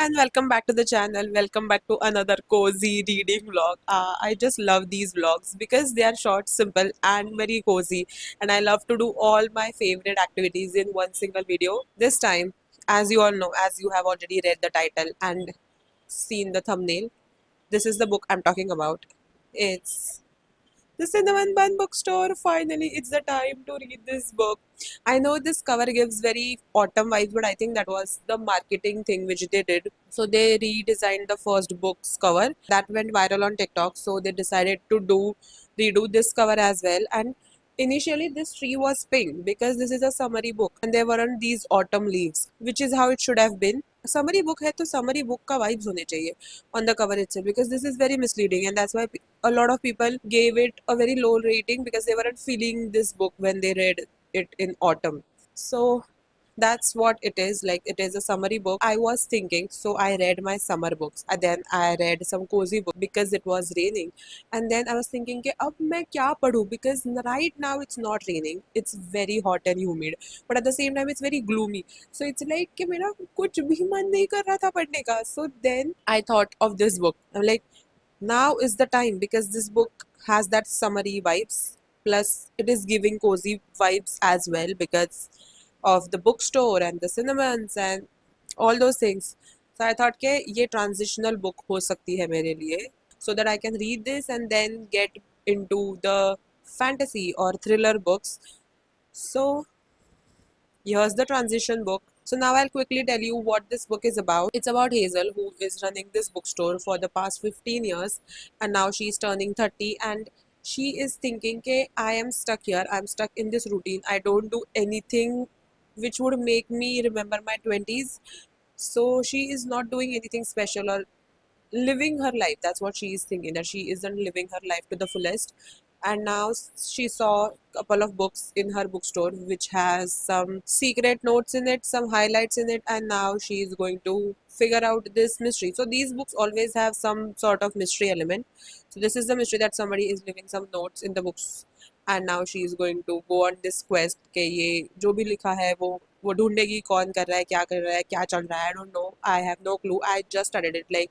and welcome back to the channel. Welcome back to another cozy reading vlog. I just love these vlogs because they are short, simple, and very cozy. And I love to do all my favorite activities in one single video. This time, as you all know, as you have already read the title and seen the thumbnail, this is the book I'm talking about. It's the Cinnamon Bun Bookstore. Finally, it's the time to read this book. I know this cover gives very autumn vibes, but I think that was the marketing thing which they did. So they redesigned the first book's cover that went viral on TikTok. So they decided to redo this cover as well. And initially, this tree was pink because this is a summary book and there weren't these autumn leaves, which is how it should have been. Summary book है तो summary book का vibes होने चाहिए on the cover itself, because this is very misleading, and that's why a lot of people gave it a very low rating because they weren't feeling this book when they read it in autumn. So that's what it is. Like, it is a summary book. I was thinking, so I read my summer books and then I read some cozy book because it was raining, and then I was thinking कि अब मैं क्या पढूं, because right now it's not raining, it's very hot and humid, but at the same time it's very gloomy. So it's like कि मेरा कुछ भी मन नहीं कर रहा था पढ़ने का. So then I thought of this book. I'm like, now is the time, because this book has that summery vibes, plus it is giving cozy vibes as well because of the bookstore and the cinnamons and all those things. So I thought कि ये transitional book हो सकती है मेरे लिए, so that I can read this and then get into the fantasy or thriller books. So here's the transition book. So now I'll quickly tell you what this book is about. It's about Hazel, who is running this bookstore for the past 15 years, and now she's turning 30, and she is thinking कि I am stuck here, I'm stuck in this routine, I don't do anything which would make me remember my 20s. So she is not doing anything special or living her life. That's what she is thinking, that she isn't living her life to the fullest. And now she saw a couple of books in her bookstore which has some secret notes in it, some highlights in it, and now she is going to figure out this mystery. So these books always have some sort of mystery element. So this is the mystery, that somebody is leaving some notes in the books, and now she is going to go on this quest कि ये जो भी लिखा है वो ढूंढेगी, कौन कर रहा है, क्या कर रहा है, क्या चल रहा है. I don't know, I have no clue. I just studied it like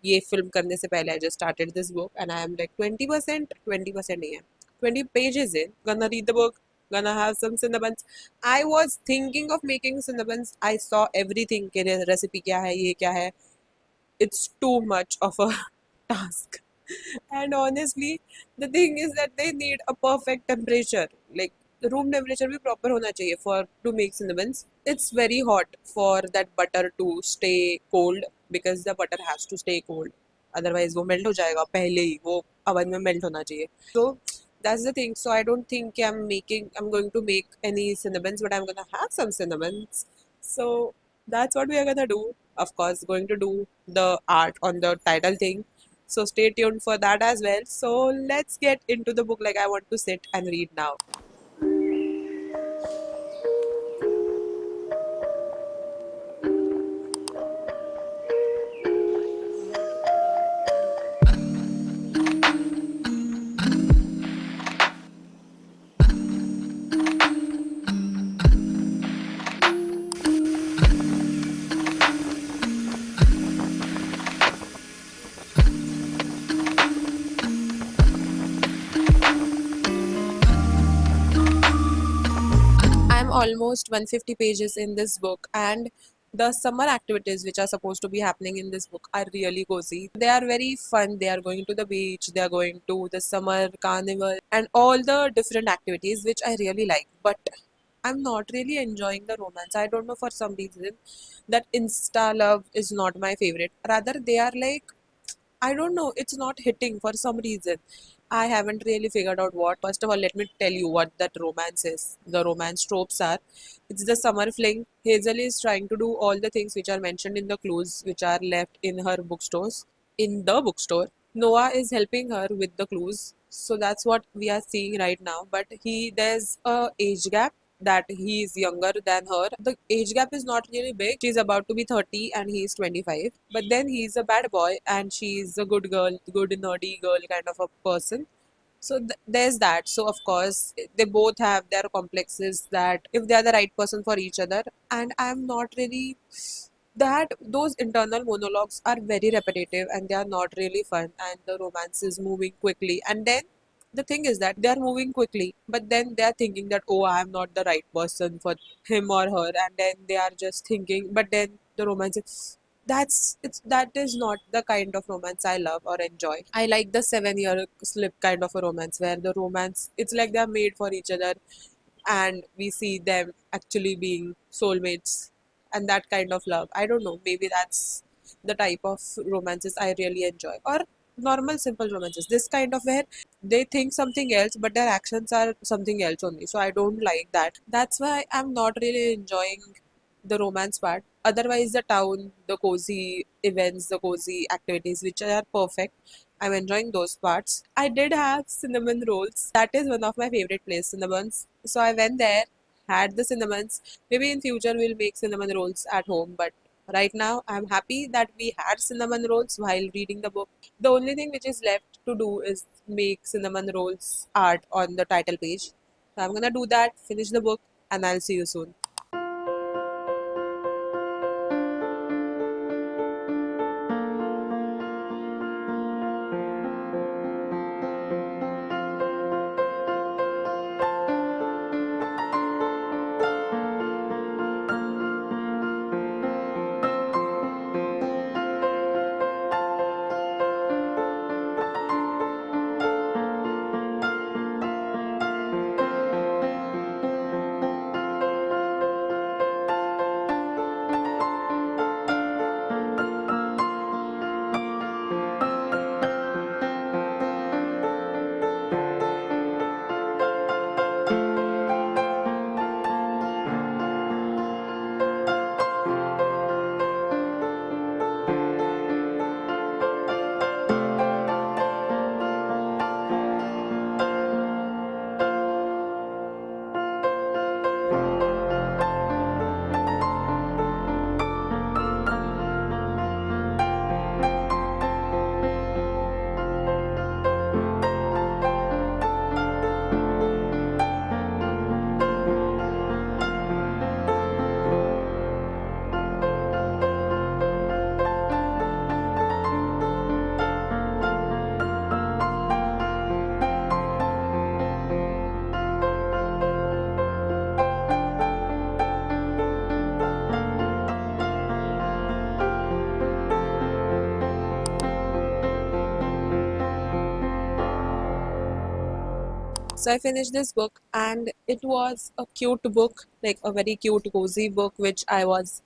ये फिल्म करने से पहले. I just started this book and I am like 20% नहीं है, 20 pages in. Gonna read the book, gonna have some cinnamons. I was thinking of making cinnamons. I saw everything कि recipe क्या है, ये क्या है. It's too much of a task. And honestly, the thing is that they need a perfect temperature. Like, the room temperature भी proper होना चाहिए for to make cinnamons. It's very hot for that butter to stay cold, because the butter has to stay cold. Otherwise वो melt हो जाएगा पहले ही, वो oven में melt होना चाहिए. So that's the thing. So I don't think I'm going to make any cinnamons, but I'm gonna have some cinnamons. So that's what we are gonna do. Of course, going to do the art on the title thing. So stay tuned for that as well. So let's get into the book. Like, I want to sit and read now. I'm almost 150 pages in this book, and the summer activities which are supposed to be happening in this book are really cozy. They are very fun. They are going to the beach, they are going to the summer carnival, and all the different activities which I really like. But I'm not really enjoying the romance. I don't know, for some reason that Insta love is not my favorite. Rather, they are like, I don't know, it's not hitting for some reason. I haven't really figured out what. First of all, let me tell you what that romance is. The romance tropes are: it's the summer fling. Hazel is trying to do all the things which are mentioned in the clues which are left in her bookstores. In the bookstore, Noah is helping her with the clues. So that's what we are seeing right now. But there's a age gap, that he is younger than her. The age gap is not really big. She's about to be 30 and he's 25. But then he's a bad boy and she's a good girl, good nerdy girl kind of a person. So there's that. So of course, they both have their complexes, that if they are the right person for each other. And I'm not really that those internal monologues are very repetitive and they are not really fun, and the romance is moving quickly, and then the thing is that they are moving quickly, but then they are thinking that, oh, I am not the right person for him or her, and then they are just thinking, but then the romance is, that is not the kind of romance I love or enjoy. I like the 7 year slip kind of a romance where the romance, it's like they are made for each other, and we see them actually being soulmates, and that kind of love, I don't know, maybe that's the type of romances I really enjoy. Or normal simple romances, this kind of where they think something else but their actions are something else only, so I don't like that. That's why I'm not really enjoying the romance part. Otherwise, the town, the cozy events, the cozy activities, which are perfect, I'm enjoying those parts. I did have cinnamon rolls. That is one of my favorite places, cinnamons. So I went there, had the cinnamons. Maybe in future we'll make cinnamon rolls at home, but right now I'm happy that we had cinnamon rolls while reading the book. The only thing which is left to do is make cinnamon rolls art on the title page. So I'm gonna do that, finish the book, and I'll see you soon. So I finished this book, and it was a cute book, like a very cute, cozy book, which I was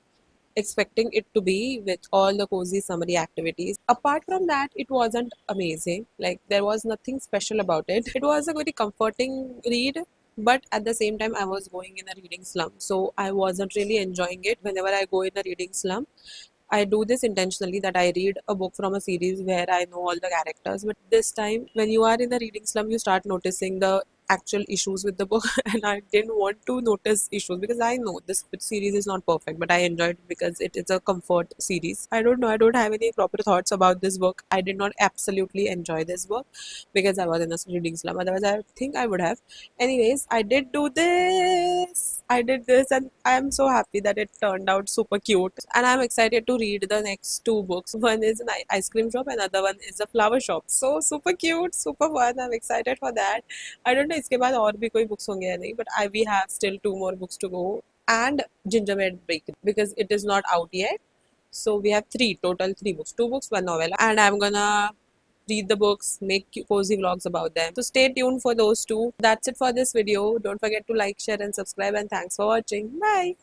expecting it to be, with all the cozy summary activities. Apart from that, it wasn't amazing. Like, there was nothing special about it. It was a very comforting read, but at the same time, I was going in a reading slump. So I wasn't really enjoying it. Whenever I go in a reading slump, I do this intentionally, that I read a book from a series where I know all the characters. But this time, when you are in a reading slump, you start noticing the actual issues with the book, and I didn't want to notice issues because I know this series is not perfect, but I enjoyed it because it is a comfort series. I don't know, I don't have any proper thoughts about this book. I did not absolutely enjoy this book because I was in a reading slump. Otherwise, I think I would have. Anyways, I did do this. I did this, and I am so happy that it turned out super cute. And I'm excited to read the next two books. One is an ice cream shop, and another one is a flower shop. So super cute, super fun. I'm excited for that. I don't know इसके बाद और भी कोई books होंगे या नहीं, but I we have still two more books to go, and Gingerbread Bakery because it is not out yet. So we have three books, two books, one novel, and I'm gonna read the books, make cozy vlogs about them. So stay tuned for those two. That's it for this video. Don't forget to like, share, and subscribe. And thanks for watching. Bye.